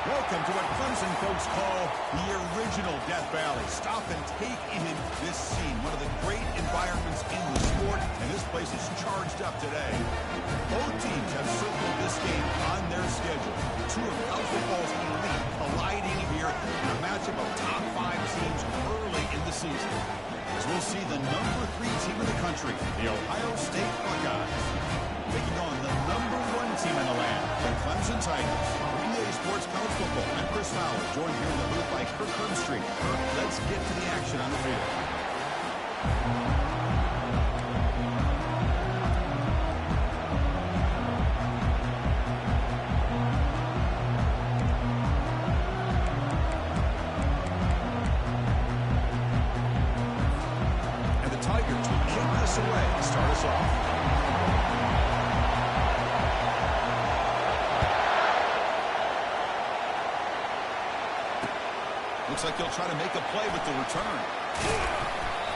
Welcome to what Clemson folks call the original Death Valley. Stop and take in this scene. One of the great environments in the sport, and this place is charged up today. Both teams have circled this game on their schedule. Two of college football's elite colliding here in a matchup of top 5 teams early in the season. As we'll see the number 3 team in the country, the Ohio State Buckeyes, taking on the number 1 team in the land, the Clemson Tigers. Sports College Football. I'm Chris Fowler, joined here in the booth by Kirk Herbstreit. Kirk, let's get to the action on the field. And the Tigers will kick this away to start us off. Looks like he'll try to make a play with the return.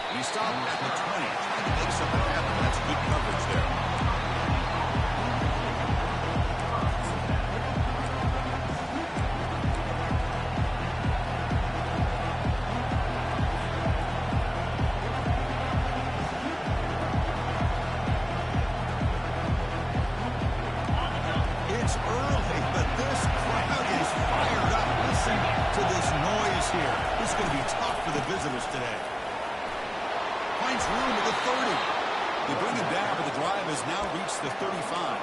And he stopped at the 20. Trying to make something happen. That's good coverage there. It's early, but this crowd is fired up. Listen to this noise here. This is going to be tough for the visitors today. Finds room at the 30. They bring him down, but the drive has now reached the 35.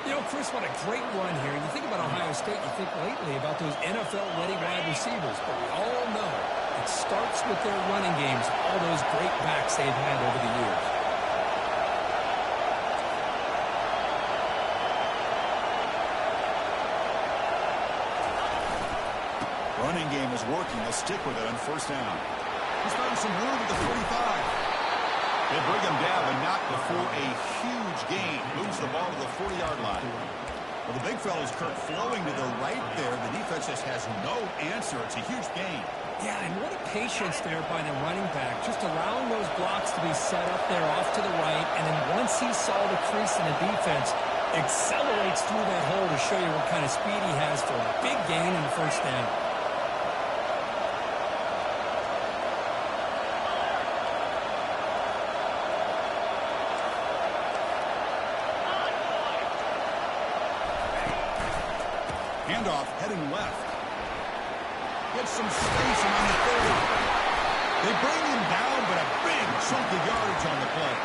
You know, Chris, what a great run here. You think about Ohio State, you think lately about those NFL-ready wide receivers, but we all know it starts with their running games, all those great backs they've had over the years. Running game is working. They'll stick with it on first down. He's found some room at the 45. They bring him down, but not before a huge gain. Moves the ball to the 40-yard line. Well, the big fella's Kirk flowing to the right there. The defense just has no answer. It's a huge gain. Yeah, and what a patience there by the running back. Just allowing those blocks to be set up there off to the right. And then once he saw the crease in the defense, accelerates through that hole to show you what kind of speed he has for a big gain in the first down. Handoff heading left. Gets some space around the 30. They bring him down, but a big chunk of yardage on the play.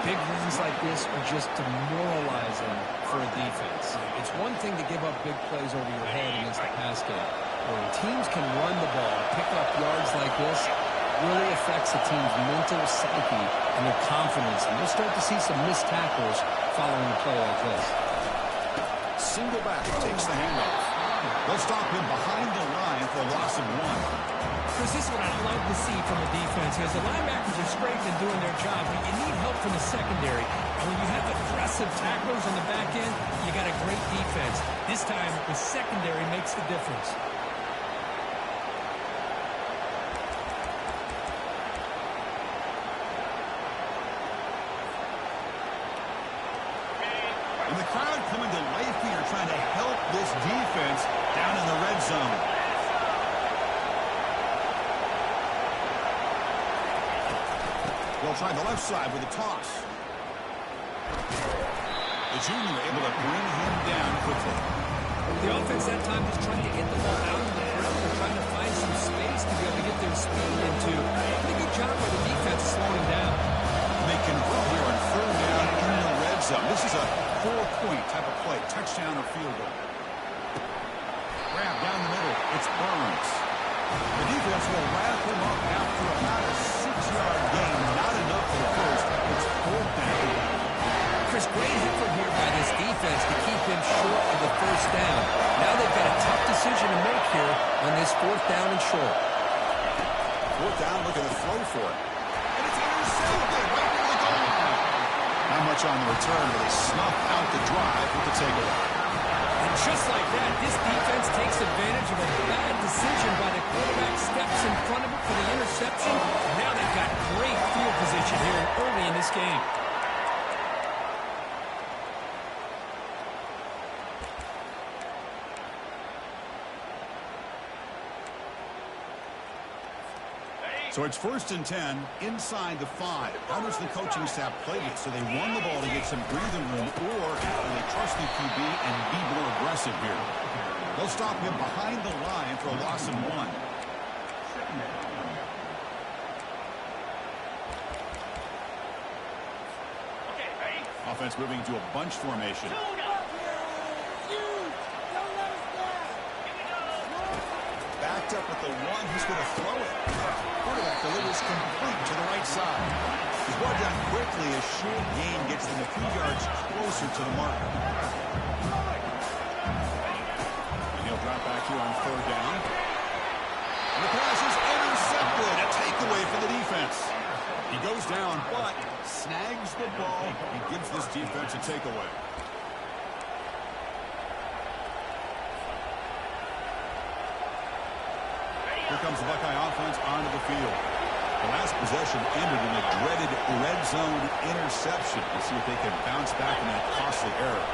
Big runs like this are just demoralizing for a defense. It's one thing to give up big plays over your head against the pass game. When teams can run the ball, pick up yards like this, really affects a team's mental psyche and their confidence. And you'll start to see some missed tackles following a play like this. Single back takes the handoff. They'll stop him behind the line for a loss of 1. Chris, this is what I love to see from a defense. As the linebackers are straight and doing their job, but you need help from the secondary. And when you have aggressive tacklers on the back end, you got a great defense. This time, the secondary makes the difference. And the crowd coming to life here, trying to help this defense down in the red zone. They'll try the left side with a toss. The junior able to bring him down quickly. The offense that time is trying to get the ball out of the ground. They're trying to find some space to be able to get their speed into. Pretty good job by the defense slowing down. They convert here on third down in the red zone. This is a 4-point type of play, touchdown or field goal. Grab down the middle. It's Burns. The defense will wrap him up after about a 6-yard gain. Not enough for the first. It's fourth down. Chris, great effort here by this defense to keep him short of the first down. Now they've got a tough decision to make here on this fourth down and short. Fourth down, looking to throw for it. And it's intercepted right near the goal line. Not much on the return, but they snuff out the drive with the takeaway. And just like that, this defense takes advantage of a bad decision by the quarterback, steps in front of it for the interception. Now they've got great field position here early in this game. So it's 1st and 10 inside the 5. How does the coaching staff play this? So they run the ball to get some breathing room, or do they trust the QB and be more aggressive here? They'll stop him behind the line for a loss of 1. Offense moving to a bunch formation. Backed up at the 1. He's going to throw it. Quarterback delivers complete to the right side. He's brought down quickly. A short gain gets them a few yards closer to the marker. And he'll drop back here on 3rd down. And the pass is intercepted. A takeaway for the defense. He goes down, but snags the ball and gives this defense a takeaway. Here comes the Buckeye offense onto the field. The last possession ended in a dreaded red zone interception. Let's see if they can bounce back from that costly error.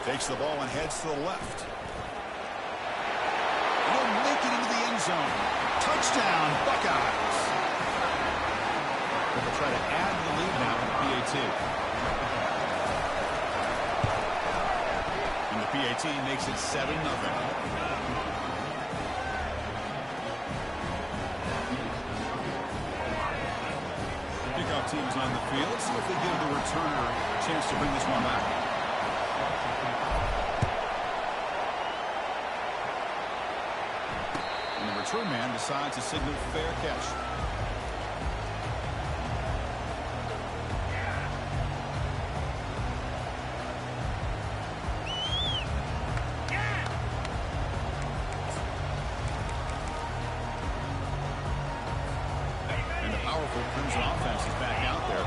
Takes the ball and heads to the left. And they'll make it into the end zone. Touchdown, Buckeyes. They'll try to add the lead now with the PAT. And the PAT makes it 7-0. Kickoff teams on the field. Let's see if they give the returner a chance to bring this one back. And the return man decides to signal fair catch. Clemson offense is back out there.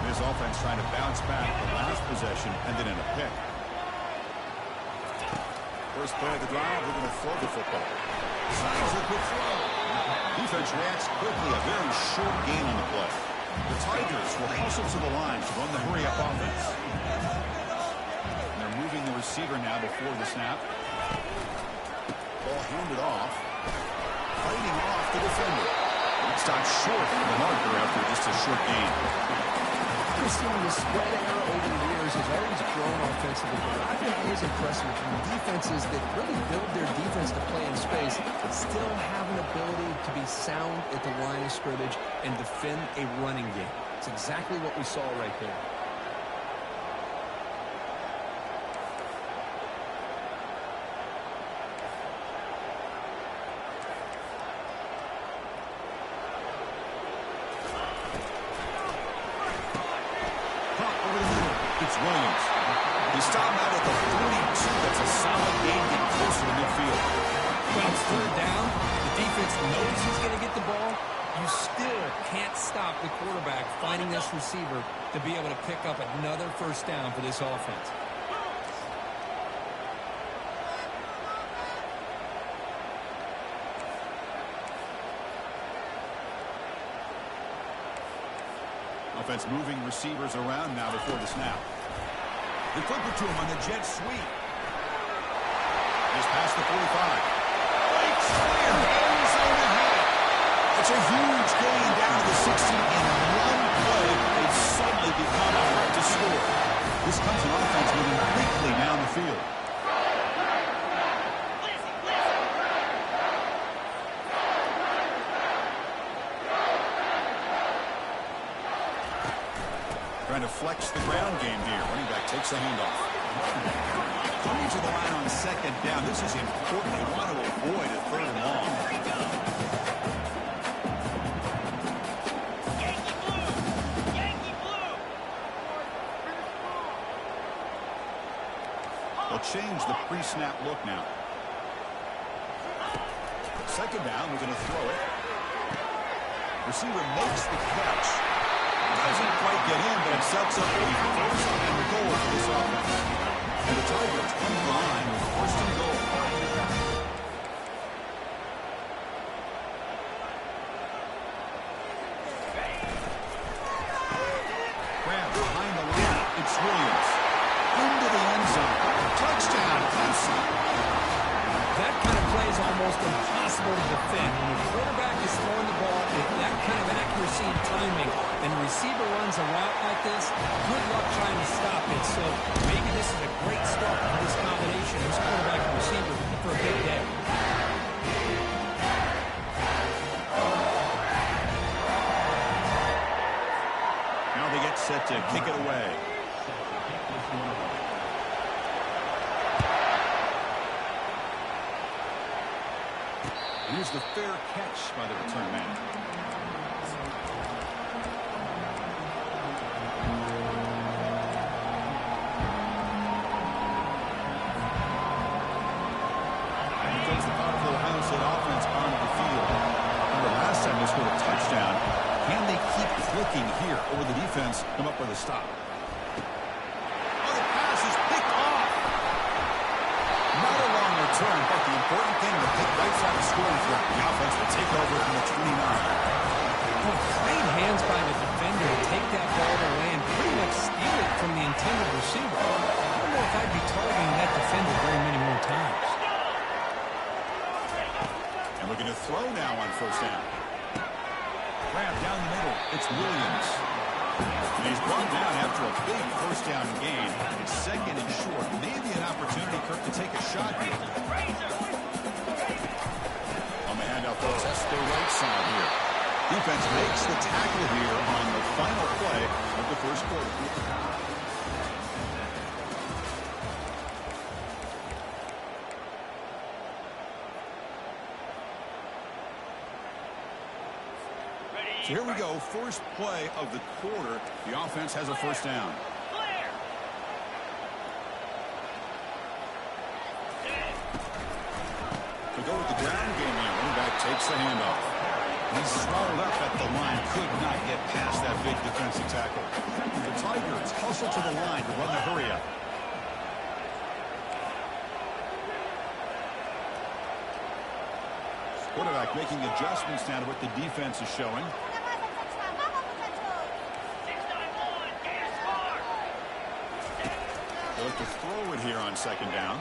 This offense trying to bounce back the last possession, ended in a pick. First play of the drive, we're going to throw the football. Signs a quick throw. Defense reacts quickly, a very short gain on the play. The Tigers will hustle to the line to run the hurry-up offense. And they're moving the receiver now before the snap. Ball handed off. Fighting off the defender. Stopped short of the marker after just a short gain. Christian, the spread error over the years has always grown offensively. I think it is impressive from defenses that really build their defense to play in space, but still have an ability to be sound at the line of scrimmage and defend a running game. It's exactly what we saw right there. Williams. He stopped out at the 42. That's a solid gain, getting closer to midfield. When it's 3rd down, the defense knows he's going to get the ball. You still can't stop the quarterback finding this receiver to be able to pick up another 1st down for this offense. Offense moving receivers around now before the snap. They flip it to him on the jet sweep. He's past the 45. Breaks clear. End zone ahead. It's a huge gain down to the 60 in one play. They've suddenly become a threat to score. This Clemson offense moving quickly down the field. Trying to flex the ground game here. Running back takes the handoff. Coming to the line on 2nd down. This is important. They want to avoid a 3rd and long. They'll change the pre-snap look now. 2nd down. We're going to throw it. Receiver makes the catch. Doesn't quite get in, but it sets up a 1st and goal for this offense. And the Tigers come to the line with 1st and goal. Grab behind the line. It's Williams. Into the end zone. Touchdown, Clemson. That kind of play is almost impossible impossible to defend. When your quarterback is throwing the ball with that kind of accuracy and timing, and the receiver runs a route like this, good luck trying to stop it. So maybe this is a great start for this combination, this quarterback and receiver, for a big day. Now they get set to kick it away. Here's the fair catch by the return man. Here comes the powerful Ohio State offense onto the field. Remember last time they scored a touchdown. Can they keep clicking here, or will the defense come up with a stop? Oh, the pass is picked off. Not a long return, but the important thing to pick right side of the scoring threat. The offense will take over from the 29. Oh, great hands by the defender to take that ball away and pretty much steal it from the intended receiver. I don't know if I'd be targeting that defender very many more times. And looking to throw now on first down. Grab down the middle. It's Williams. And he's brought down after a big first down gain. It's second and short. Maybe an opportunity, Kirk, to take a shot here. On the handoff, they'll test their right side here. Defense makes the tackle here on the final play of the first quarter. So here we go, first play of the quarter. The offense has a first down. To go with the ground game here, running back takes the handoff. He's swallowed up at the line, could not get past that big defensive tackle. The Tigers hustle to the line to run the hurry up. Quarterback making adjustments now to what the defense is showing. They'll look to throw it here on second down.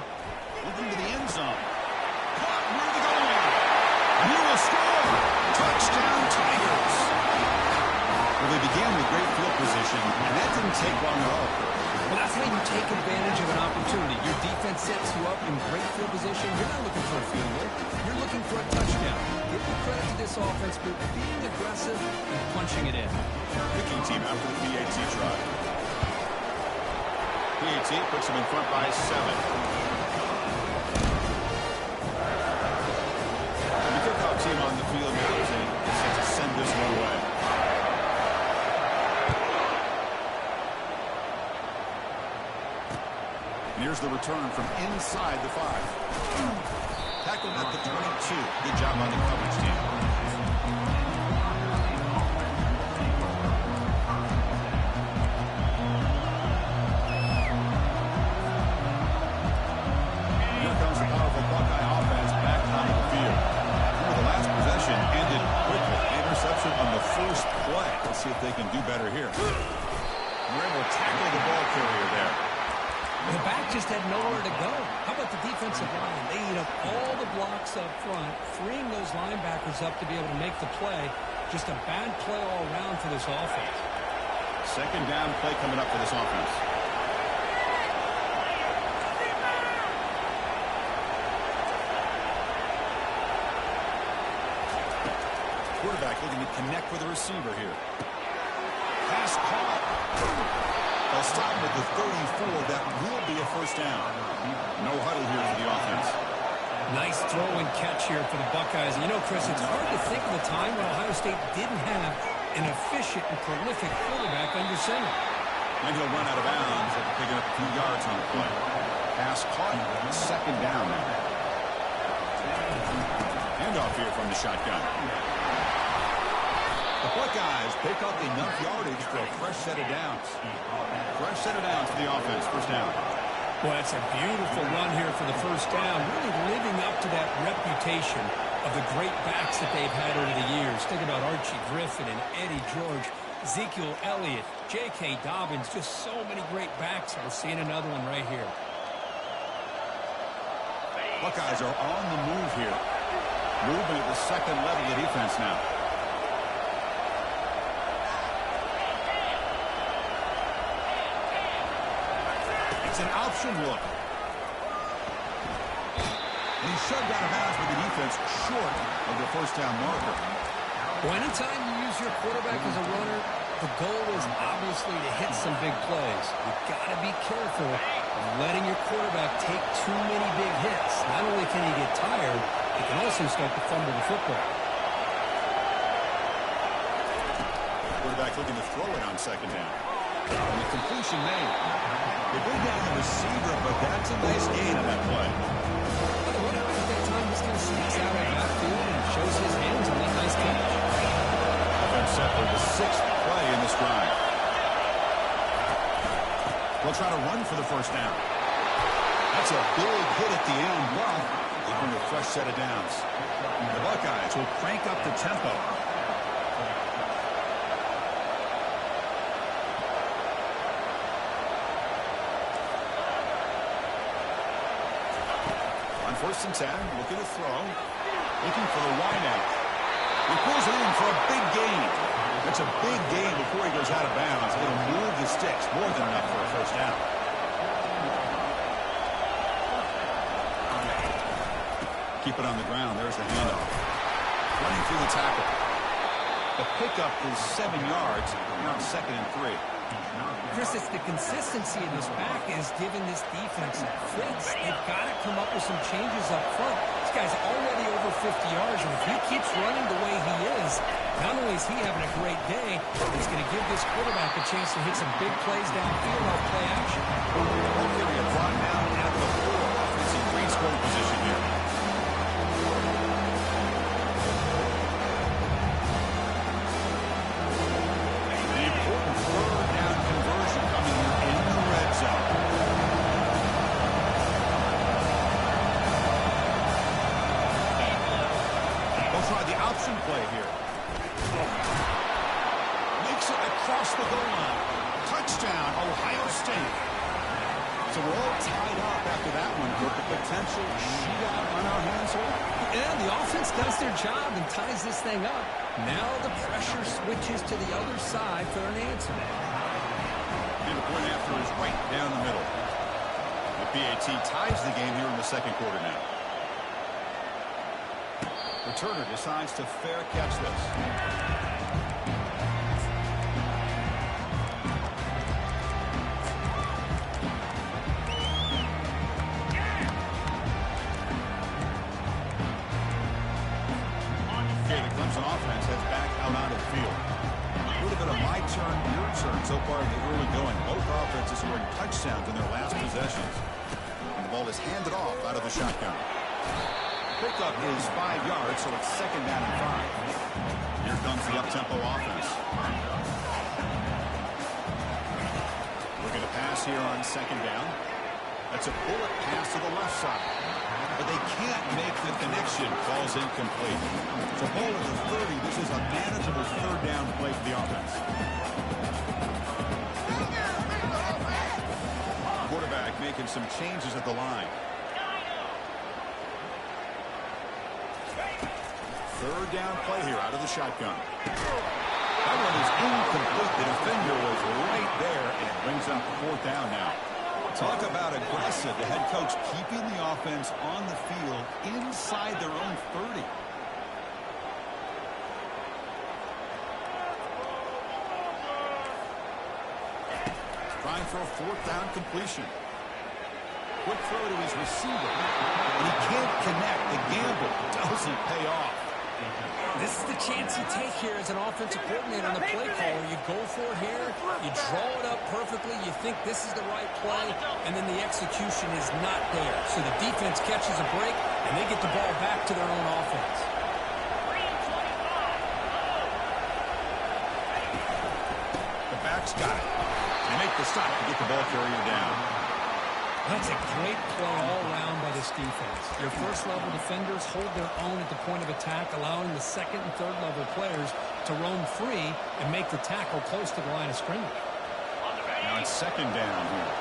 Looking to the end zone. Caught near the goal line. And he will score. Touchdown, Tigers. Well, they began with great field position, and that didn't take long at all. Well, that's how you take advantage of an opportunity. Your defense sets you up in great field position. You're not looking for a field goal. You're looking for a touchdown. Give the credit to this offense for being aggressive and punching it in. Kicking team after the PAT try. PAT puts them in front by 7. And the kickoff team on the field now is set to send this one away. And here's the return from inside the 5. Tackled at the 22. Good job on the coverage team. Here comes the powerful Buckeye offense back onto the field. Remember, the last possession ended quickly. Interception on the first play. Let's see if they can do better here. They're able to tackle the ball carrier there. The back just had nowhere to go. How about the defensive line? They eat up all the blocks up front, freeing those linebackers up to be able to make the play. Just a bad play all around for this offense. Second down play coming up for this offense. Quarterback looking to connect with the receiver here. Pass caught. They'll stop with the 34. That will be a first down. No huddle here for the offense. Nice throw and catch here for the Buckeyes. And you know, Chris, it's hard to think of a time when Ohio State didn't have an efficient and prolific quarterback under center. And he'll run out of bounds after picking up a few yards on the play. Pass caught. Second down now. Handoff here from the shotgun. The Buckeyes pick up enough yardage for a fresh set of downs. Fresh set of downs for the offense. First down. Well, that's a beautiful run here for the first down. Really living up to that reputation of the great backs that they've had over the years. Think about Archie Griffin and Eddie George, Ezekiel Elliott, J.K. Dobbins. Just so many great backs. We're seeing another one right here. Buckeyes are on the move here. Movement at the second level of defense now. It's an option look. And he's shoved out of bounds with the defense short of the first down marker. Well, anytime you use your quarterback as a runner, the goal is obviously to hit some big plays. You've got to be careful of letting your quarterback take too many big hits. Not only can he get tired, he can also start to fumble the football. Quarterback looking to throw it on second down. And the completion made. They bring down the receiver, but that's a nice gain on that play. By the way, I think that time just kind of sneaks out of backfield and shows his hands on that nice catch. Offense set for the 6th play in this drive. They'll try to run for the first down. That's a big hit at the end, but they bring a fresh set of downs. The Buckeyes will crank up the tempo. On 1st and 10, looking to throw. Looking for the wideout. He pulls it in for a big gain. That's a big gain before he goes out of bounds. It'll move the sticks more than enough for a first down. Keep it on the ground. There's the handoff. Running through the tackle. The pickup is 7 yards. Now 2nd and 3. Chris, it's the consistency of this back is giving this defense fits. They've got to come up with some changes up front. This guy's already over 50 yards, and if he keeps running the way he is, not only is he having a great day, he's going to give this quarterback a chance to hit some big plays downfield off play action. Okay, we brought down at the 4. Offensive green scoring position here. The important 3rd down conversion coming here in the red zone. They'll try the option play here. Makes it across the goal line. Touchdown, Ohio State. So we're all tied up after that one. With the potential shootout on our hands here. And the offense does their job and ties this thing up. Now the pressure switches to the other side for an answer. And the point after is right down the middle. The PAT ties the game here in the 2nd quarter now. Returner decides to fair catch this. Okay, the Clemson offense heads back out onto the field. A little bit of my turn, your turn so far in the early going. Both offenses scoring touchdowns in their last possessions. And the ball is handed off out of the shotgun. Pickup is 5 yards, so it's 2nd down and 5. Here comes the up-tempo offense. We're going to pass here on 2nd down. That's a bullet pass to the left side. But they can't make the connection. Ball's incomplete. So ball at the 30. This is a manageable 3rd down play for the offense. Quarterback making some changes at the line. 3rd down play here out of the shotgun. That one is incomplete. The defender was right there, and it brings up 4th down now. Talk about aggressive. The head coach keeping the offense on the field inside their own 30. Trying for a 4th down completion. Quick throw to his receiver. And he can't connect. The gamble doesn't pay off. This is the chance you take here as an offensive coordinator and the play caller. You go for it here, you draw it up perfectly, you think this is the right play, and then the execution is not there. So the defense catches a break, and they get the ball back to their own offense. The back's got it. They make the stop to get the ball carrier down. That's a great play all around by this defense. Your first-level defenders hold their own at the point of attack, allowing the 2nd and 3rd level players to roam free and make the tackle close to the line of scrimmage. Now it's 2nd down here.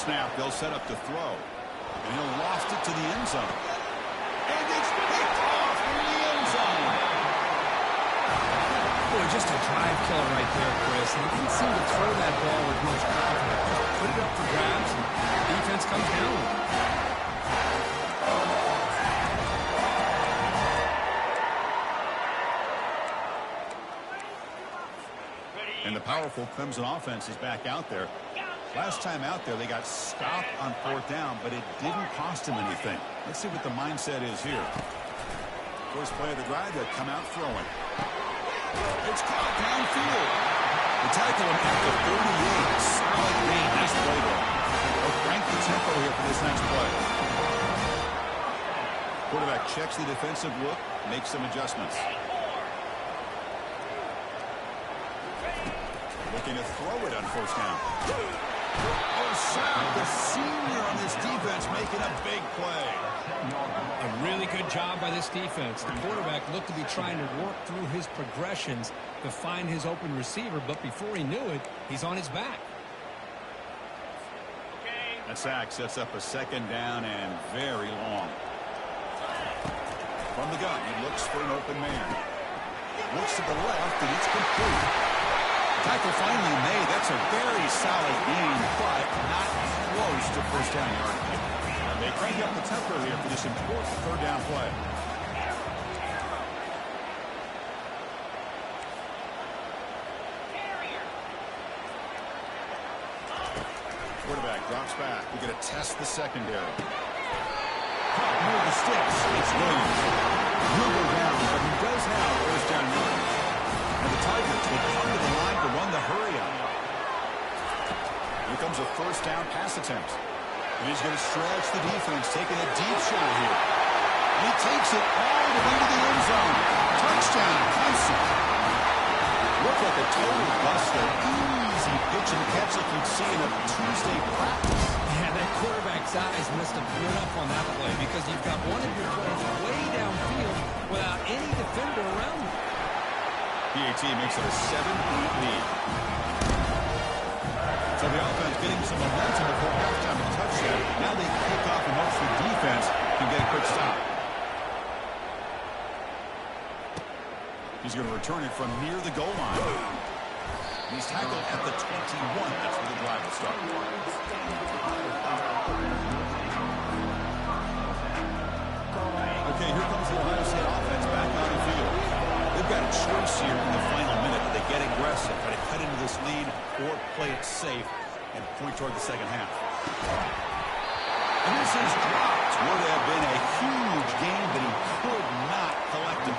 snap, they'll set up to throw. And he'll loft it to the end zone. And it's picked off in the end zone. Boy, just a drive killer right there, Chris. And he didn't seem to throw that ball with much confidence. Just put it up for grabs, and the defense comes down with it. And the powerful Clemson offense is back out there. Last time out there, they got stopped on 4th down, but it didn't cost them anything. Let's see what the mindset is here. First play of the drive, they'll come out throwing. It's caught downfield. The tackle him at the 38. Solid gain. Nice play there. They'll crank the tempo here for this next play. Quarterback checks the defensive look, makes some adjustments. Looking to throw it on 1st down. Osau, the senior on this defense, making a big play. A really good job by this defense. The quarterback looked to be trying to work through his progressions to find his open receiver, but before he knew it, he's on his back. That sack sets up a 2nd down and very long. From the gun, he looks for an open man. Looks to the left, and it's complete. Tackle finally made. That's a very solid gain, but not close to 1st down yardage. And they crank up the tempo here for this important 3rd down play. Quarterback drops back. We're going to test the secondary. Caught near the sticks. It's Williams. He'll go down, but he does have 1st down yardage. And the Tigers will come to the line to run the hurry up. Here comes a 1st down pass attempt. And he's going to stretch the defense, taking a deep shot here. And he takes it all the way to the end zone. Touchdown, Clemson. Looked like a total buster. Easy pitch and catch like you'd see in a Tuesday practice. Yeah, that quarterback's eyes must have lit up on that play because you've got one of your players way downfield without any defender around him. PAT makes it a 7-point lead. So the offense getting some momentum before halftime with a touchdown. Now they kick off and hopes the defense can get a quick stop. He's going to return it from near the goal line. He's tackled at the 21. That's where the drive will start. Okay, here comes the Ohio State offense back on the field. They've got a choice here in the final minute. They get aggressive, try to cut into this lead, or play it safe and point toward the second half. And this is dropped. Would have been a huge game, but he could not collect it.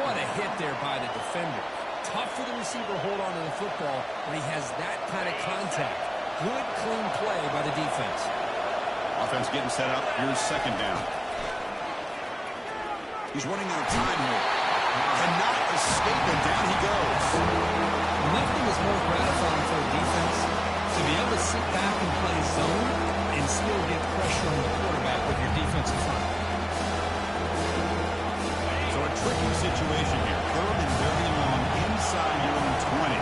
What a hit there by the defender. Tough for the receiver to hold on to the football when he has that kind of contact. Good, clean play by the defense. Offense getting set up. Here's 2nd down. He's running out of time here. Cannot escape, and down he goes. Nothing is more gratifying for a defense to be able to sit back and play zone and still get pressure on the quarterback with your defensive front. So a tricky situation here. 3rd and very long inside your own 20.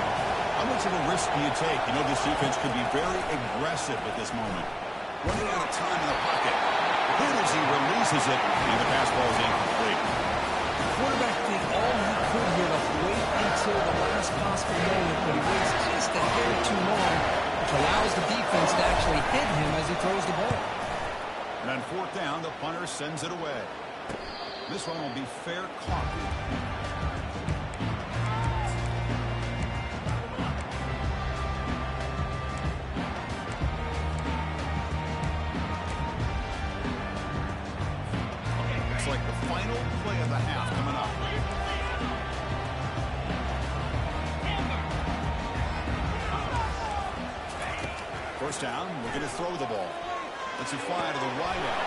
How much of a risk do you take? You know this defense could be very aggressive at this moment. Running out of time in the pocket. Good as he releases it, and the pass ball is incomplete. The quarterback did all he could here to wait until the last possible moment, but he waits just a hair too long, which allows the defense to actually hit him as he throws the ball. And on 4th down, the punter sends it away. This one will be fair caught. It's like the final play of the half coming up. 1st down, we're going to throw the ball. Let's it fly to the wide out.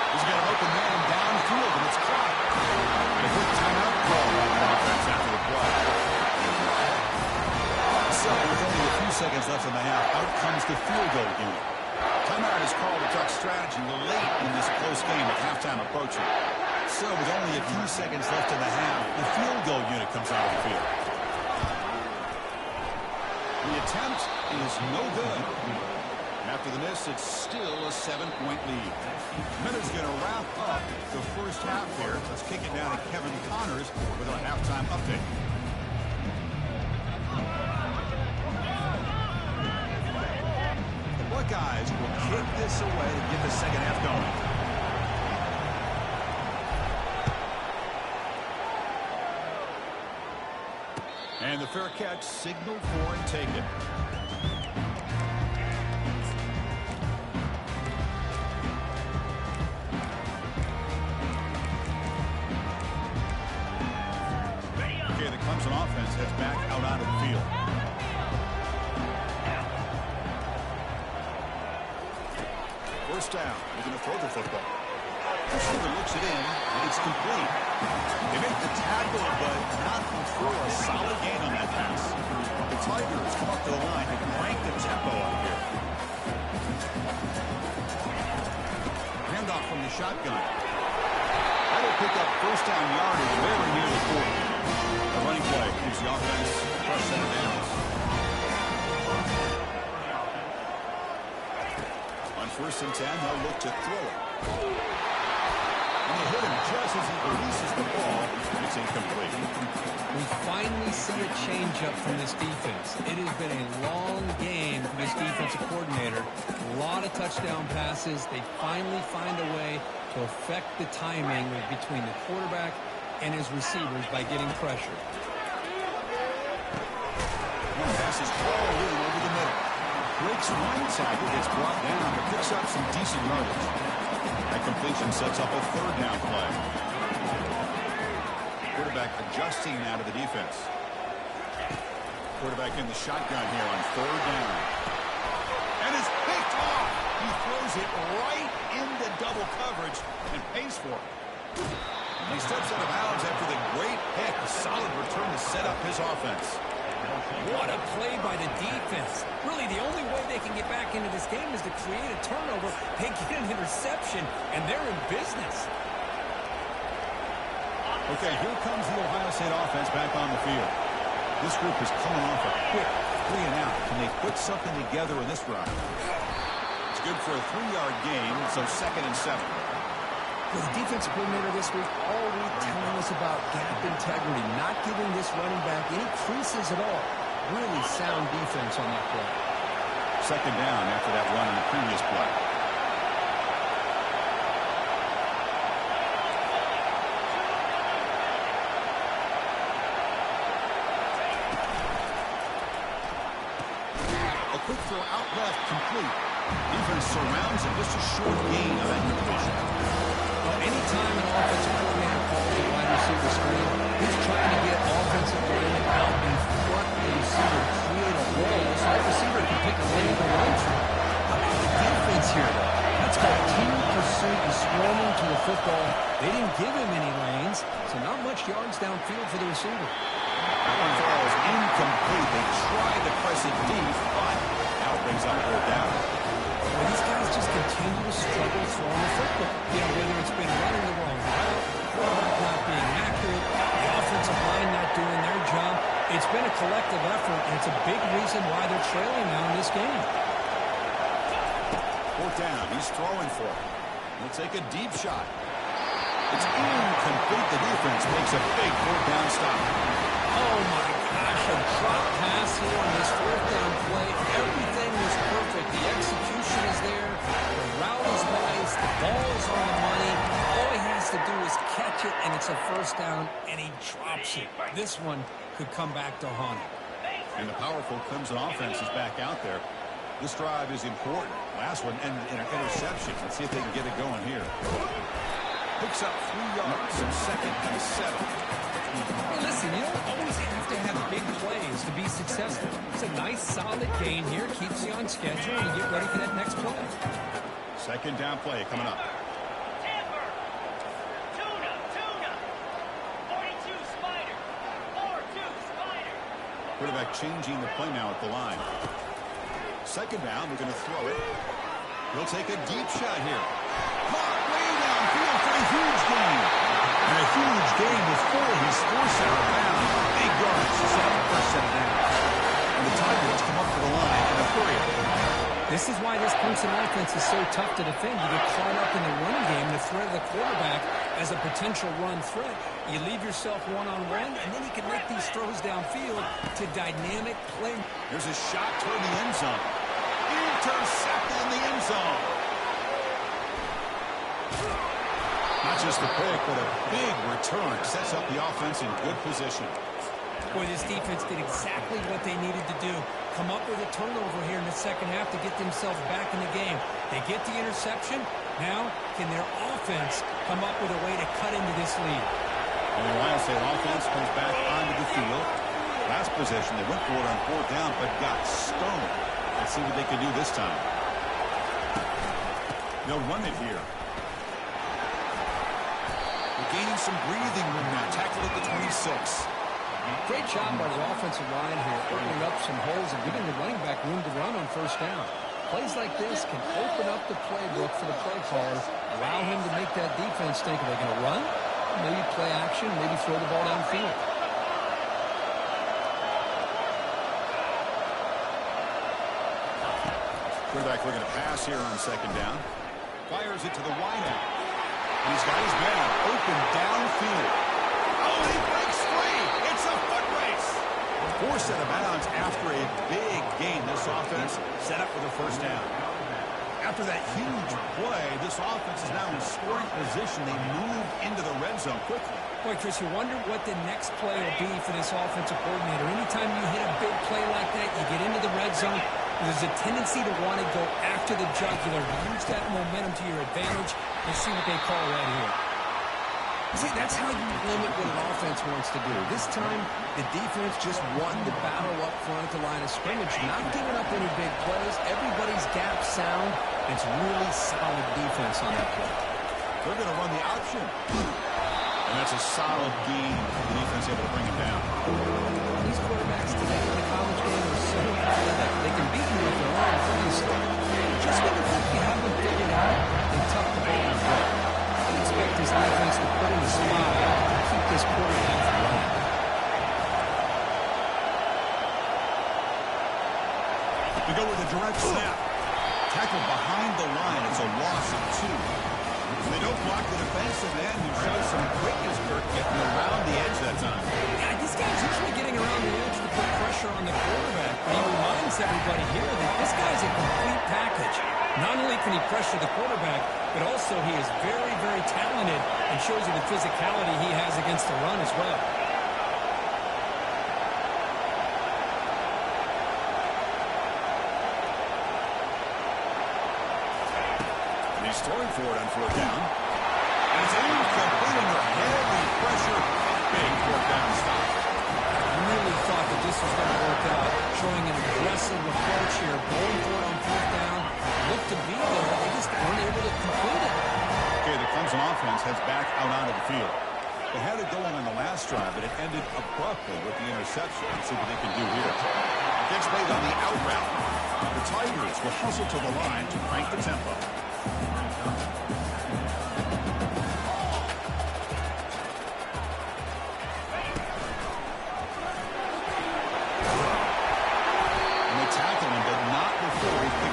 He's got an open man downfield, and it's caught. And a quick timeout call by the offense after the play. So, with only a few seconds left in the half, out comes the field goal unit. Timeout is called to talk strategy late in this close game with halftime approaching. So, with only a few seconds left in the half, the field goal unit comes out of the field. The attempt is no good. After the miss, it's still a 7-point lead. Minute's going to wrap up the first half here. Let's kick it down to Kevin Connors with our halftime update. The Buckeyes will kick this away to get the second half going. And the fair catch signaled for and taken. Okay, the Clemson offense heads back out onto the field. First down. He's going to throw the football. Receiver looks it in, and it's complete. They make the tackle, but not before a solid gain on that pass. The Tigers come up to the line and crank the tempo up here. Handoff from the shotgun. That'll pick up first down yardage very near the 40. The running play keeps the offense plus center downs. On 1st and 10, they'll look to throw it. And they hit him just as he releases the ball. It's incomplete. We finally see a change-up from this defense. It has been a long game for this defensive coordinator. A lot of touchdown passes. They finally find a way to affect the timing between the quarterback and his receivers by getting pressure. One pass is all in over the middle. Breaks one tackle, gets brought down, but picks up some decent yardage. That completion sets up a 3rd down play. Quarterback adjusting now to the defense. Quarterback in the shotgun here on 3rd down. And it's picked off. He throws it right into double coverage and pays for it. And he steps out of bounds after the great pick. A solid return to set up his offense. What a play by the defense. Really, the only way they can get back into this game is to create a turnover. They get an interception, and they're in business. Okay, here comes the Ohio State offense back on the field. This group is coming off a quick 3 and out. Can they put something together in this drive? It's good for a 3-yard gain, so 2nd and 7. The defensive coordinator this week all week telling us about gap integrity, not giving this running back any creases at all. Really sound defense on that play. 2nd down after that run in the previous play. A quick throw out left, complete. Defense surrounds him, just a short gain on that completion. Anytime an offensive coordinator calls a wide receiver screen, he's trying to get offensive linemen out in front of the receiver, create a wall so that receiver can pick a lane to run through. How about the defense here, though? That's got team pursuit and swarming to the football. They didn't give him any lanes, so not much yards downfield for the receiver. That one falls incomplete. They tried to press it deep, but now it brings up 4th down. Well, these guys just continue to struggle throwing the football. You know, whether it's been running the wrong route, quarterback not being accurate, the offensive line not doing their job. It's been a collective effort, and it's a big reason why they're trailing now in this game. 4th down. He's throwing for it. He'll take a deep shot. It's incomplete. The defense makes a big 4th down stop. Oh, my gosh, a drop pass here on this 4th down play. Everything was perfect. The execution is there. The route is nice. The ball is on the money. All he has to do is catch it, and it's a 1st down, and he drops it. This one could come back to haunt him. And the powerful Clemson offense is back out there. This drive is important. Last one ended in an interception. Let's see if they can get it going here. Picks up 3 yards, so 2nd and 7. Hey, listen, you don't always have to have big plays to be successful. It's a nice, solid gain here. Keeps you on schedule, and you get ready for that next play. 2nd down play coming up. Quarterback changing the play now at the line. 2nd down, they're going to throw it. He'll take a deep shot here. Caught way downfield for a huge gain. And a huge gain before he's forced out of bounds. Big yards to set up the first set of downs. And the Tigers come up to the line in a hurry. This is why this Clemson offense is so tough to defend. You get caught up in the running game, the threat of the quarterback as a potential run threat. You leave yourself one-on-one, and then you can make these throws downfield to dynamic play. Here's a shot toward the end zone. Intercepted in the end zone. Not just a pick, but a big return. Sets up the offense in good position. Boy, this defense did exactly what they needed to do. Come up with a turnover here in the second half to get themselves back in the game. They get the interception. Now, can their offense come up with a way to cut into this lead? And the Ohio State offense comes back onto the field. Last possession, they went for it on fourth down, but got stoned. Let's see what they can do this time. They'll run it here. They're gaining some breathing room now. Tackled at the 26. Great job by the offensive line here, opening up some holes and giving the running back room to run on first down. Plays like this can open up the playbook for the play caller, allow him to make that defense think, are they going to run? Maybe play action, maybe throw the ball downfield. Quarterback looking to pass here on second down. Fires it to the wideout. And he's got his man open downfield. Oh, he breaks free. It's a foot race. Forced out of bounds after a big gain. This offense set up for the first down. After that huge play, this offense is now in scoring position. They move into the red zone quickly. Boy, Chris, you wonder what the next play will be for this offensive coordinator. Anytime you hit a big play like that, you get into the red zone, there's a tendency to want to go after the jugular, use that momentum to your advantage. Let's see what they call right here. See, that's how you limit what an offense wants to do. This time, the defense just won the battle up front at the line of scrimmage, not giving up any big plays. Everybody's gap sound. It's really solid defense on that play. They're going to run the option. And that's a solid gain. The defense able to bring him down. These quarterbacks today in the college game are so that they can beat you with their arm easily. Just when you think you have them figured out, they tuck the ball and go. I expect this defense to put in the spot and keep this quarterback from running. We go with a direct snap. Tackled behind the line. It's a loss of 2. They don't block the defensive end who shows some quickness, Kirk, getting around the edge that time. Yeah, this guy's usually getting around the edge to put pressure on the quarterback. But he reminds everybody here that this guy's a complete package. Not only can he pressure the quarterback, but also he is very, very talented and shows you the physicality he has against the run as well. He's throwing for it on fourth down. And it's incomplete under heavy pressure. Big fourth down stop. I really thought that this was going to work out, showing an aggressive approach here, going for it on fourth down. Looked to be there. They just weren't able to complete it. Okay, the Clemson offense heads back out onto the field. They had it going on the last drive, but it ended abruptly with the interception. Let's see what they can do here. Gets played on the out route. The Tigers will hustle to the line to crank the tempo.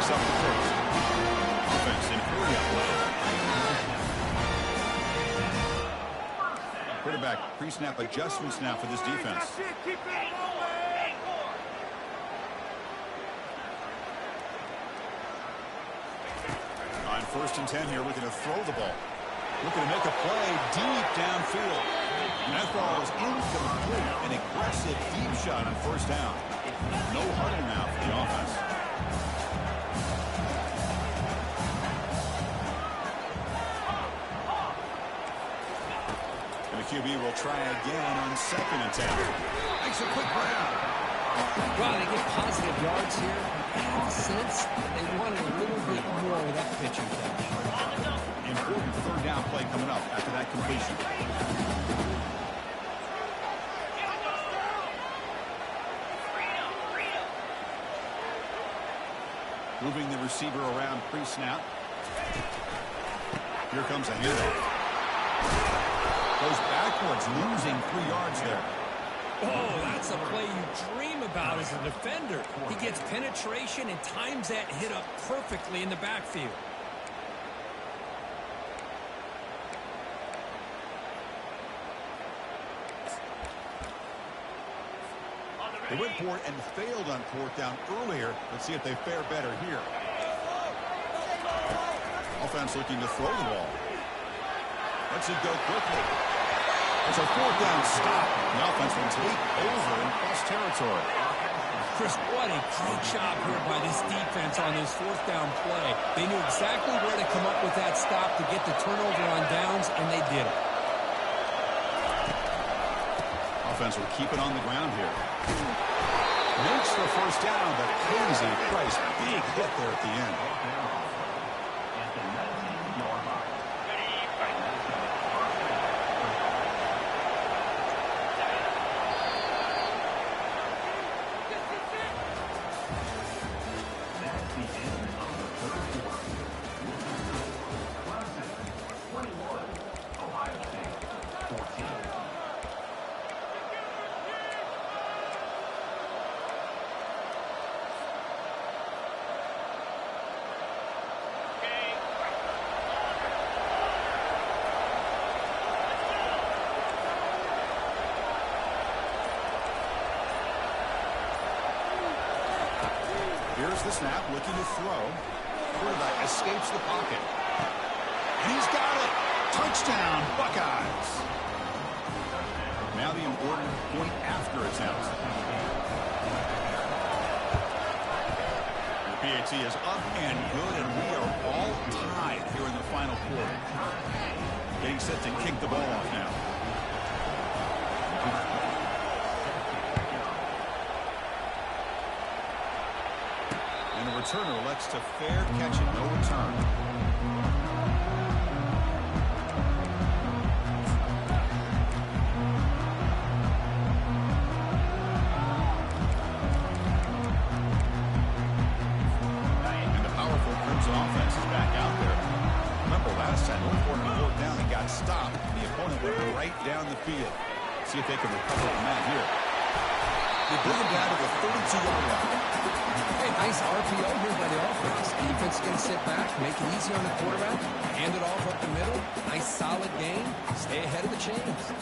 Up the first. Offense in hurry up mode. Quarterback pre-snap adjustments now for this defense. On 1st and 10 here, looking to throw the ball. Looking to make a play deep downfield. And that ball is incomplete. An aggressive deep shot on first down. No huddle now for the offense. QB will try again on 2nd and 10. Makes a quick grab. Well, they get positive yards here. I have a sense they wanted a little bit more with that pitching catch. Important third down play coming up after that completion. Moving the receiver around pre-snap. Here comes a handoff. Goes backwards, losing 3 yards there. Oh, that's a play you dream about as a defender. He gets penetration and times that hit up perfectly in the backfield. They went for it and failed on fourth down earlier. Let's see if they fare better here. Offense looking to throw the ball. Lets it go quickly. It's a fourth down stop. The offense will take over in plus territory. Chris, what a great job here by this defense on this fourth down play. They knew exactly where to come up with that stop to get the turnover on downs, and they did it. Offense will keep it on the ground here. Makes the first down, but pays a price. Big hit there at the end. Here's the snap, looking to throw. Quarterback escapes the pocket. And he's got it. Touchdown, Buckeyes. Now the important point after attempt. The PAT is up and good, and we are all tied here in the final quarter. Getting set to kick the ball off now. And the returner elects to fair catch it, no return. And the powerful Clemson offense is back out there. Remember last time, on fourth down, he got stopped. The opponent went right down the field. See if they can recover from that here. They bring him down to the 32-yard line. Hey, nice RPO here by the offense. Defense can sit back, make it easy on the quarterback, hand it off up the middle. Nice solid game. Stay ahead of the chains.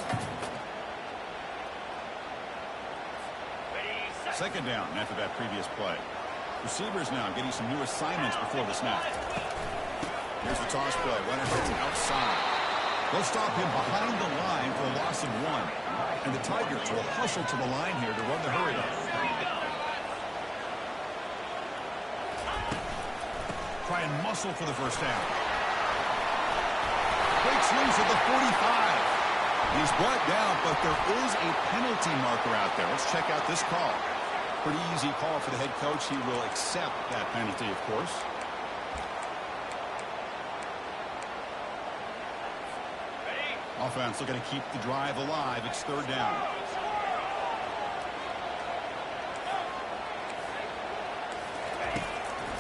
Second down after that previous play. Receivers now getting some new assignments before the snap. Here's the toss play. Runner hits it outside. They'll stop him behind the line for a loss of 1. And the Tigers will hustle to the line here to run the hurry up. Try and muscle for the first down. Breaks loose at the 45. He's brought down, but there is a penalty marker out there. Let's check out this call. Pretty easy call for the head coach. He will accept that penalty, of course. Offense looking to keep the drive alive. It's third down.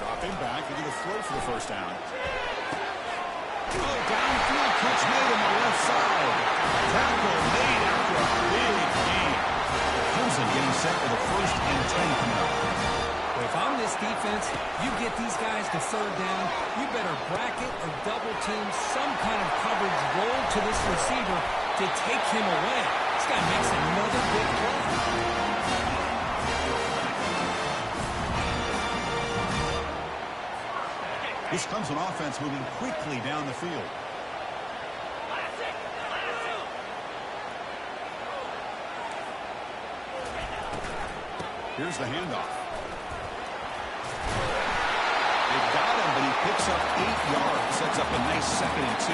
Dropping back, looking to throw for the first down. Oh, downfield catch made on the left side. Tackle made after a big game. Clemson getting set for the first and 10 coming up. If I'm this defense, you get these guys to third down, you better bracket or double team some kind of coverage roll to this receiver to take him away. This guy makes another big play. This Clemson offense moving quickly down the field. Here's the handoff. They got him, but he picks up 8 yards. Sets up a nice 2nd and 2.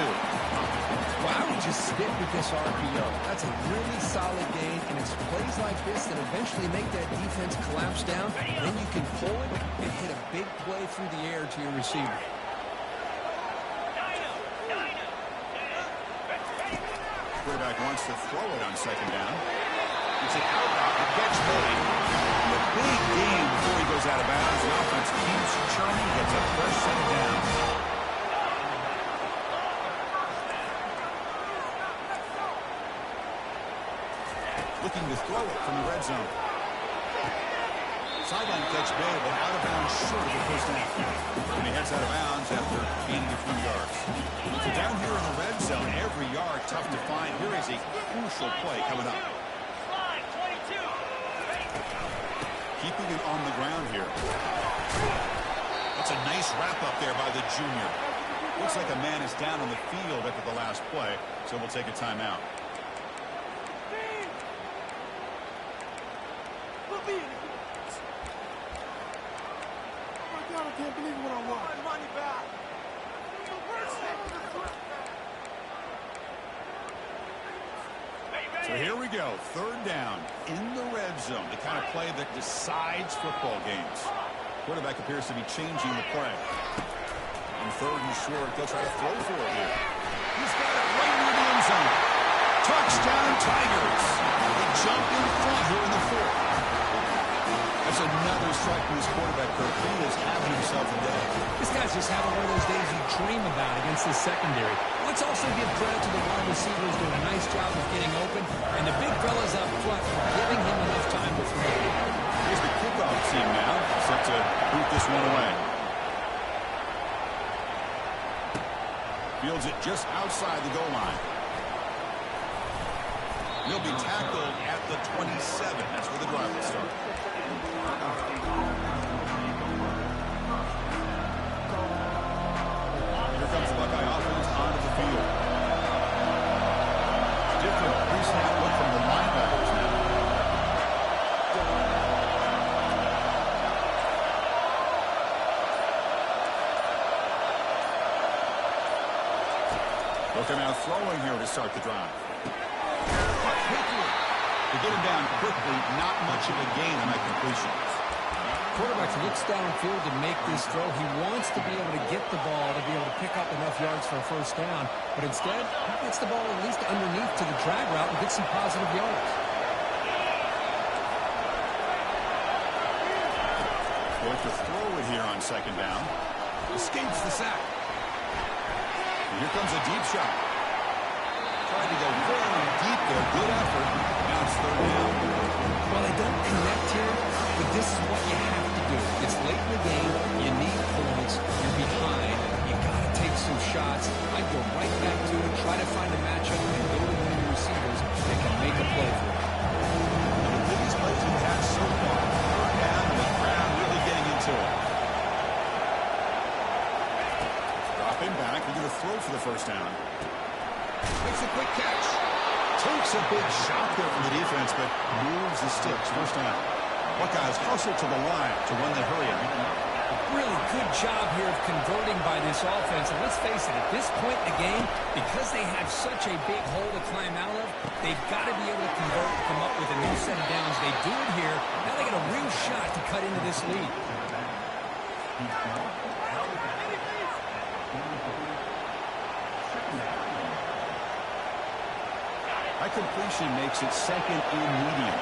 Well, I would just stick with this RPO. That's a really solid gain, and it's plays like this that eventually make that defense collapse down. Then you can pull it and hit a big play through the air to your receiver. Quarterback wants to throw it on second down. It's an out. The catch made. A big game before he goes out of bounds. The offense keeps churning, gets a fresh set of downs. looking to throw it from the red zone. Sideline catch made, but out of bounds short of the first down. And he heads out of bounds after gaining a few yards. So down here in the red zone, every yard tough to find. Here is a crucial play coming up. Keeping it on the ground here. That's a nice wrap up there by the junior. Looks like a man is down on the field after the last play, so we'll take a timeout. I can't believe what I want. Money back. So here we go, third down in the red zone, the kind of play that decides football games. Quarterback appears to be changing the play. On third and short, they'll try to throw for it here. He's got it right near the end zone. Touchdown, Tigers. They jump in front here in the fourth. That's another strike from this quarterback, Kirk. He is having himself a day. This guy's just having one of those days you dream about against this secondary. Let's also give credit to the wide receivers doing a nice job of getting open, and the big fellas up front giving him enough time to throw. Here's the kickoff team now, set to boot this one away. Fields it just outside the goal line. He'll be tackled at the 27. That's where the drive will start. Here comes the Buckeye offense onto the field. Different pre-snap look from the linebackers now. Looking out throwing here to start the drive. To get him down quickly, not much of a gain on that completion. Quarterback looks downfield to make this throw. He wants to be able to get the ball to be able to pick up enough yards for a first down, but instead, he gets the ball at least underneath to the drag route and gets some positive yards. Forced to throw it here on second down. Escapes the sack. And here comes a deep shot. Tried to go very deep there. Good effort. Now it's third down. Well, they don't connect here, but this is what you have to do. It's late in the game. You need points. You're behind. You got to take some shots. I'd go right back to it, try to find a matchup, and go to one of the receivers that can make a play for it. One of the biggest plays we've had so far. Third down and the crowd really getting into it. Drop him back. We're going to throw for the first down. Makes a quick catch. Takes a big shot there from the defense, but moves the sticks. First down. Buckeyes hustle to the line to run the hurry out. Really good job here of converting by this offense. And let's face it, at this point in the game, because they have such a big hole to climb out of, they've got to be able to convert and come up with a new set of downs. They do it here. Now they get a real shot to cut into this lead. That completion makes it second and medium.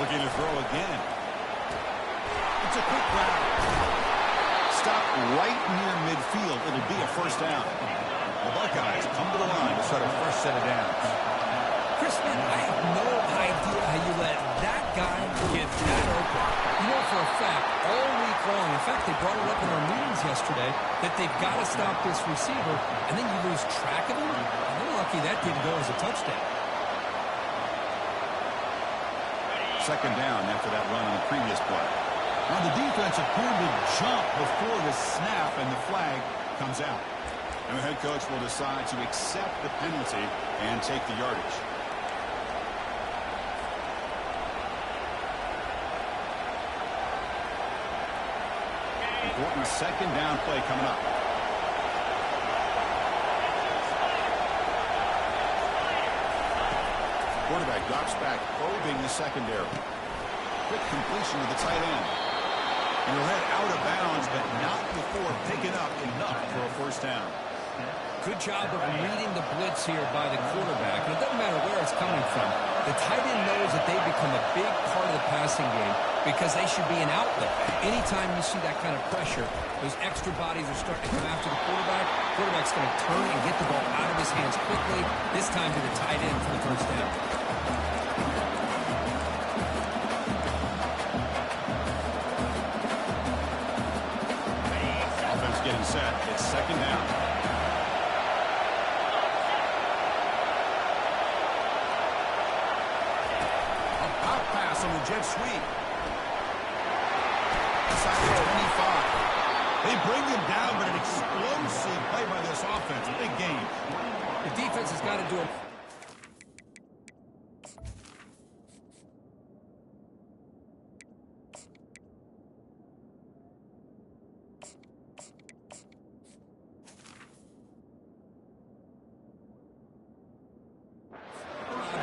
Looking to throw again. It's a quick route. Stop right near midfield. It'll be a first down. The Buckeyes come to the line to start a fresh set of downs. Chris, man, I have no idea how you let that guy get that open. You know for a fact, all week long, in fact, they brought it up in our meetings yesterday, that they've got to stop this receiver, and then you lose track of him, and they're lucky that didn't go as a touchdown. Second down after that run on the previous play. Now the defense appeared to jump before the snap, and the flag comes out. And the head coach will decide to accept the penalty and take the yardage. Important second down play coming up. Quarterback drops back, probing the secondary. Quick completion to the tight end. And he'll head out of bounds, but not before picking up enough for a first down. Good job of reading the blitz here by the quarterback. And it doesn't matter where it's coming from. The tight end knows that they become a big part of the passing game because they should be an outlet. Anytime you see that kind of pressure, those extra bodies are starting to come after the quarterback. Quarterback's going to turn and get the ball out of his hands quickly, this time to the tight end for the first down. Offense getting set. It's second down. A pop pass on the jet sweep. Inside the 25. They bring him down, but an explosive play by this offense. Big game. The defense has got to do it.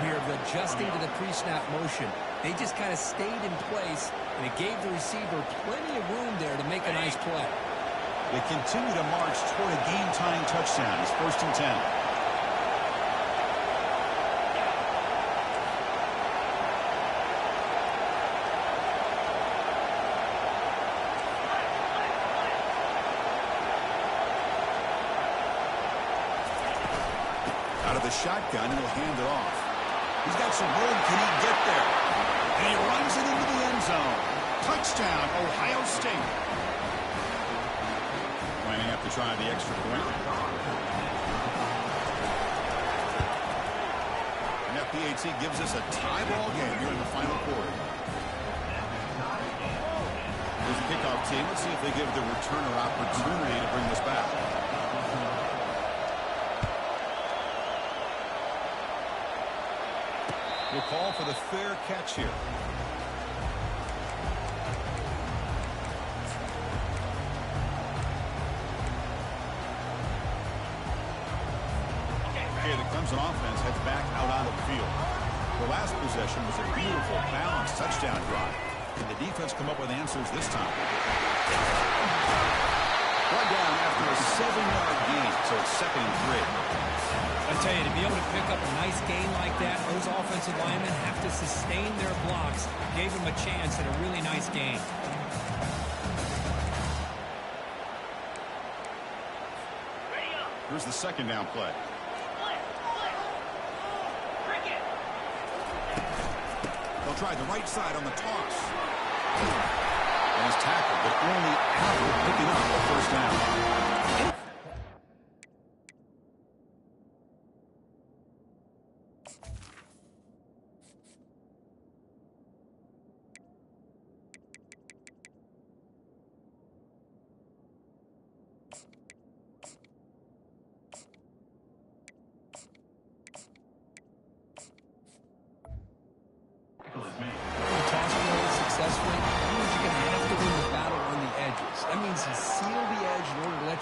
Here of adjusting to the pre-snap motion. They just kind of stayed in place, and it gave the receiver plenty of room there to make a nice play. They continue to march toward a game-tying touchdown. It's 1st and 10. Out of the shotgun, and he'll hand it off. He's got some room. Can he get there? And he runs it into the end zone. Touchdown, Ohio State. Lining up to try the extra point. And FPAT gives us a tie ball game here in the final quarter. There's the kickoff team. Let's see if they give the returner opportunity to bring this back. We'll call for the fair catch here. Okay, the Clemson offense heads back out onto the field. The last possession was a beautiful, balanced touchdown drive. Can the defense come up with answers this time? Brought down after a 7-yard gain, so it's 2nd and 3. I tell you, to be able to pick up a nice gain like that, those offensive linemen have to sustain their blocks. Gave them a chance at a really nice gain. Here's the 2nd down play. They'll try the right side on the toss. And he's tackled, but only after picking up the 1st down.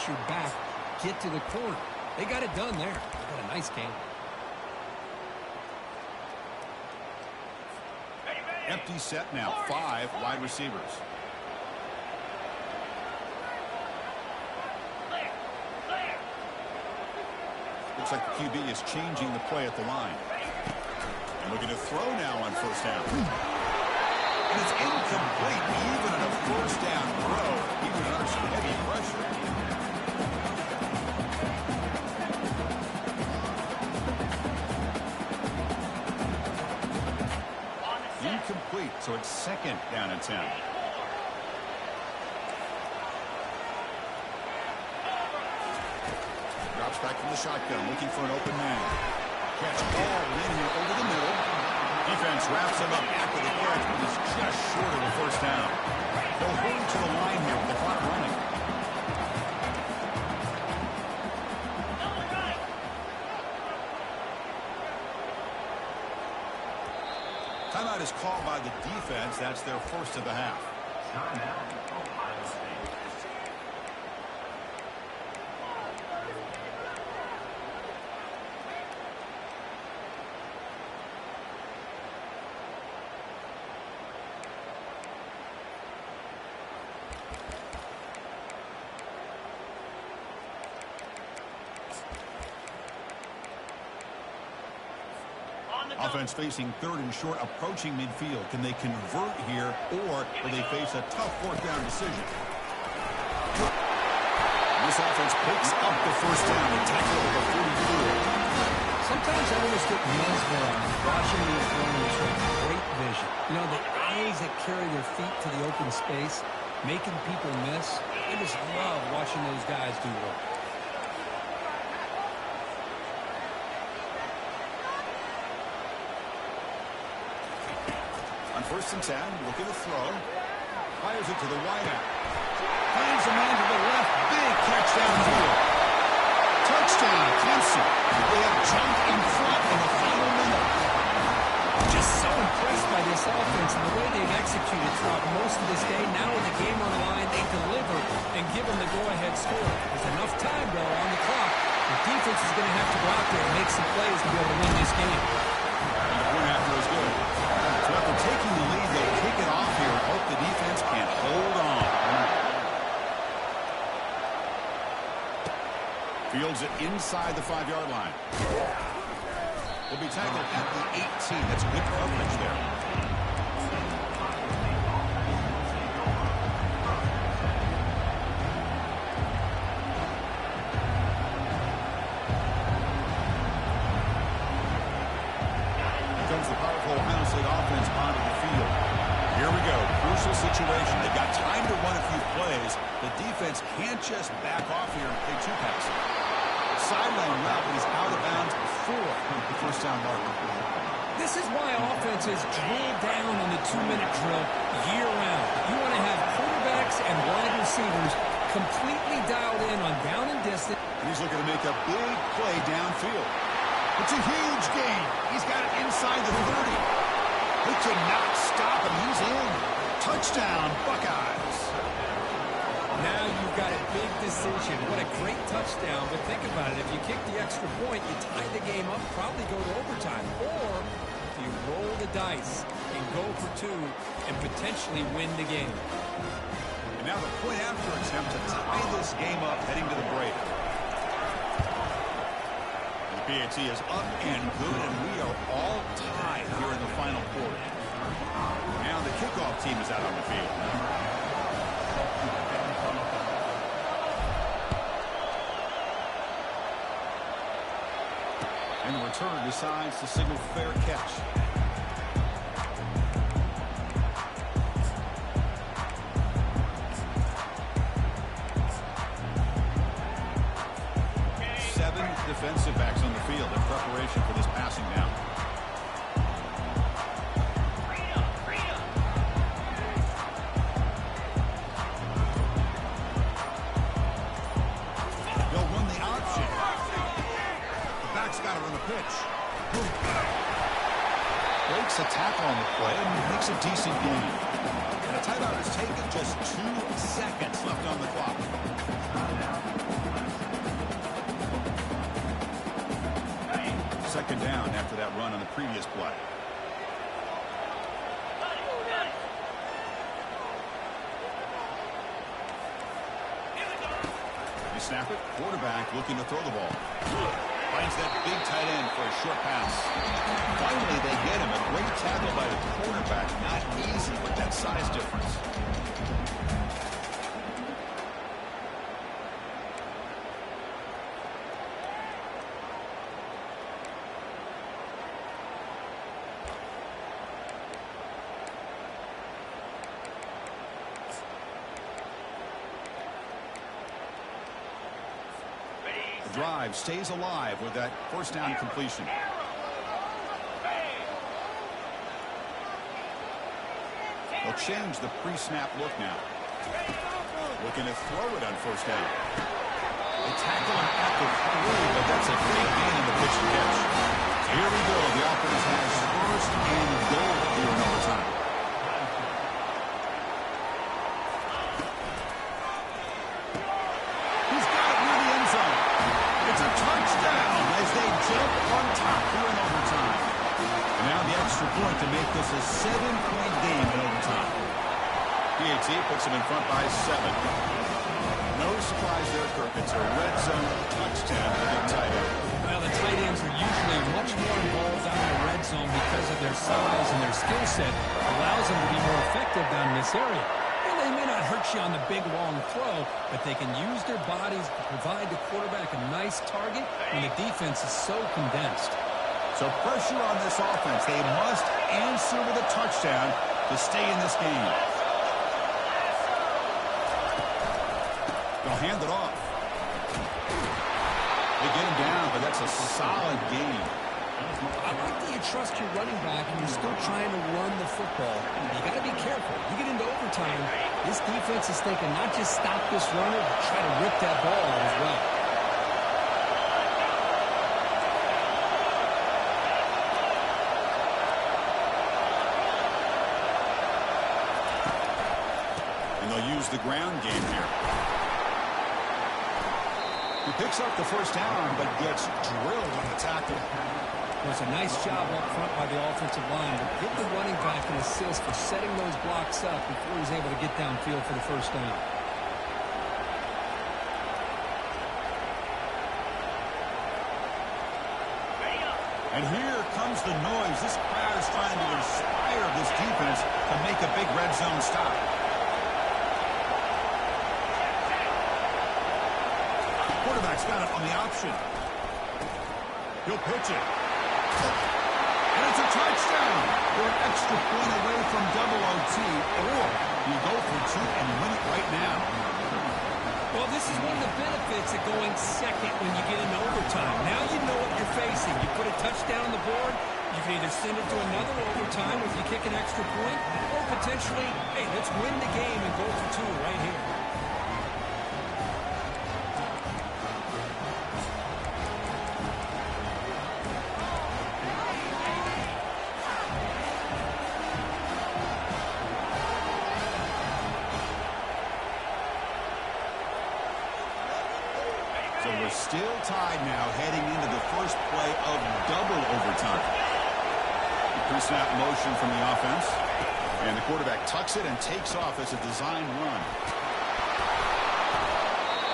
Your back get to the corner. They got it done there. What a nice game. Empty set now. 5 wide receivers. Looks like the QB is changing the play at the line. And looking to throw now on 1st down. And it's incomplete. Even on a 1st down throw, he was under some heavy pressure. Incomplete, so it's 2nd down and 10. Drops back from the shotgun, looking for an open man. Catch all in here over the middle. Defense wraps him up after the catch, but he's just short of the 1st down. They'll hurry to the line here with the clock running. Timeout is called by the defense. That's their 1st of the half. Offense facing third and short, approaching midfield. Can they convert here, or will they face a tough fourth down decision? This offense picks up the first down and tackle over 44. Sometimes I always get mesmerized watching these runners with great vision. You know, the eyes that carry their feet to the open space, making people miss. I just love watching those guys do work. On 1st and 10, looking to throw. Fires it to the wideout. Finds a man to the left. Big catch downfield. Touchdown, Clemson. They have jumped in front in the final minute. Just so impressed by this offense and the way they've executed throughout most of this game. Now with the game on the line, they deliver and give them the go-ahead score. There's enough time, though, on the clock. The defense is going to have to go out there and make some plays to be able to win this game. And the point after is good. So after taking the lead, they'll kick it off here and hope the defense can hold on. Fields it inside the 5-yard line. Will be tackled at the 18. That's good coverage there. Here comes the powerful Ohio State offense onto the field. Here we go. Crucial situation. They've got time to run a few plays. The defense can't just back off here and play two passes. Sideline route is out of bounds before the first down mark. This is why offenses drill down on the 2-minute drill year-round. You want to have quarterbacks and wide receivers completely dialed in on down and distance. And he's looking to make a big play downfield. It's a huge gain. He's got it inside the 30. They cannot stop him. He's in. Touchdown, Buckeyes. Now you've got a big decision. What a great touchdown. But think about it. If you kick the extra point, you tie the game up, probably go to overtime. Or you roll the dice and go for 2 and potentially win the game. And now the point after attempt to tie this game up heading to the break. The PAT is up and good, and we are all tied here in the final quarter. Now the kickoff team is out on the field. And the return decides to signal fair catch. Seven defensive backs on the field in preparation for this passing down. They'll run the option. Back's got it on the pitch. Breaks a tackle on the play and makes a decent gain. And a timeout is taken. Just 2 seconds left on the clock. Second down after that run on the previous play. They snap it. Quarterback looking to throw the ball. Finds that big tight end for a short pass. Finally, they get him. A great tackle by the quarterback. Not easy with that size difference. Drive stays alive with that first down completion. They'll change the pre-snap look now. Looking to throw it on first down. They tackle him at the 3, but that's a great gain in the pitch and catch. Here we go. The offense has first and goal here in overtime. Point to make this a 7-point game in overtime. PAT puts them in front by 7. No surprise there, Kirk. It's a red zone touchdown for the big tight end. Well, the the tight ends are usually much more involved down in the red zone because of their size and their skill set. Allows them to be more effective down in this area. And they may not hurt you on the big, long throw, but they can use their bodies to provide the quarterback a nice target when the defense is so condensed. So pressure on this offense. They must answer with a touchdown to stay in this game. They'll hand it off. They get him down, but that's a solid game. I like that you trust your running back and you're still trying to run the football. You got to be careful. You get into overtime, this defense is thinking not just stop this runner, but try to rip that ball out as well. And they'll use the ground game here. He picks up the first down, but gets drilled on the tackle. It was a nice job up front by the offensive line, but give the running back an assist for setting those blocks up before he's able to get downfield for the first down. And here comes the noise. This crowd is trying to inspire this defense to make a big red zone stop. Quarterback's got it on the option. He'll pitch it. And it's a touchdown. They're an extra point away from double OT, or you go for two and win it right now. Well, this is one of the benefits of going second when you get into overtime. Now you know what you're facing. You put a touchdown on the board, you can either send it to another overtime if you kick an extra point, or potentially, hey, let's win the game and go for two right here. So we're still tied now heading into the first play of double overtime. Pre-snap motion from the offense. And the quarterback tucks it and takes off as a design run.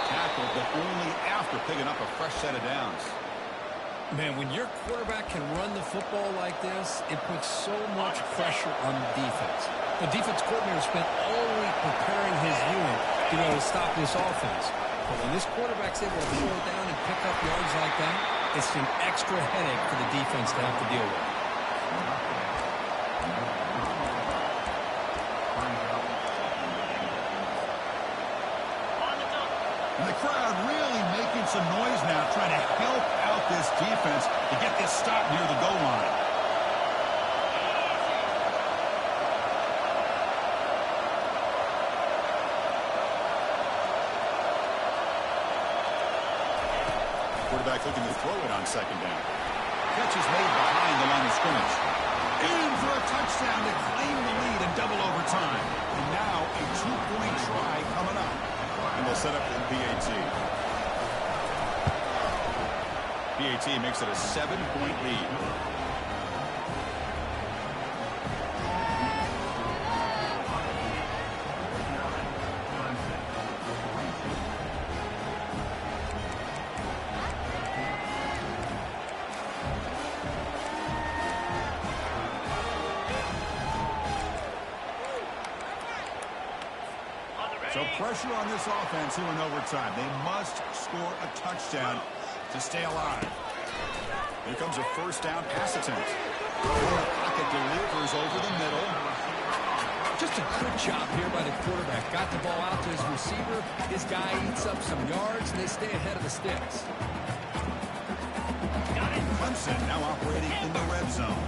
Tackled, but only after picking up a fresh set of downs. Man, when your quarterback can run the football like this, it puts so much pressure on the defense. The defense coordinator spent all week preparing his unit to be able to stop this offense. But when this quarterback's able to throw it down and pick up yards like that, it's an extra headache for the defense to have to deal with. And the crowd really making some noise now, trying to help out this defense to get this stop near the goal line. Quarterback looking to throw it on second down. Catch is made behind the line of scrimmage. In for a touchdown to claim the lead in double overtime. And now a two-point try coming up. And they'll set up the PAT. PAT makes it a 7-point lead. So pressure on this offense here in overtime. They must score a touchdown to stay alive. Here comes a first down pass attempt. Pocket delivers over the middle. Just a good job here by the quarterback. Got the ball out to his receiver. His guy eats up some yards, and they stay ahead of the sticks. Clemson now operating in the red zone.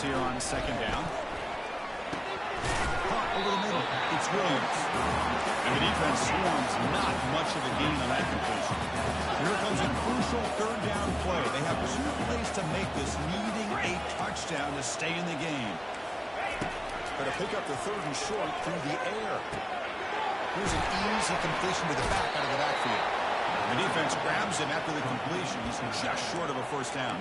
Here on second down. Caught over the middle. It's Williams. And the defense swarms not much of a gain on that completion. Here comes a crucial third down play. They have two plays to make this, needing a touchdown to stay in the game. Got to pick up the third and short through the air. Here's an easy completion to the back out of the backfield. The defense grabs him after the completion. He's just short of a first down.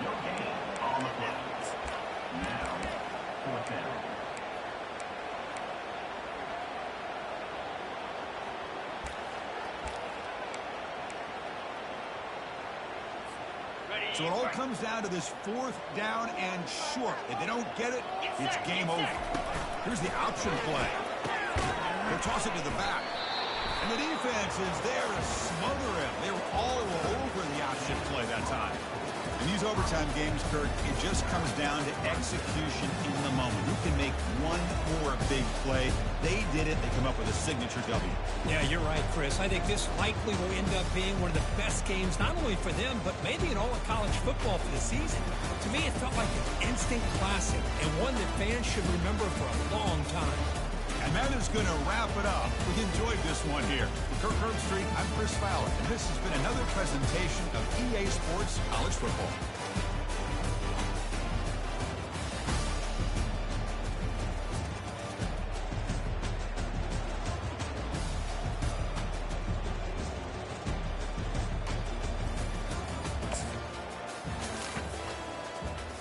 So it all comes down to this 4th down and short. If they don't get it, it's game over. Here's the option play. They'll toss it to the back. And the defense is there to smother him. They were all over the option play that time. In these overtime games, Kirk, it just comes down to execution in the moment. Who can make one more big play? They did it. They come up with a signature W. Yeah, you're right, Chris. I think this likely will end up being one of the best games, not only for them, but maybe in all of college football for the season. To me, it felt like an instant classic and one that fans should remember for a long time. And that is going to wrap it up. We enjoyed this one here. For Kirk Herbstreit, I'm Chris Fowler, and this has been another presentation of EA Sports College Football.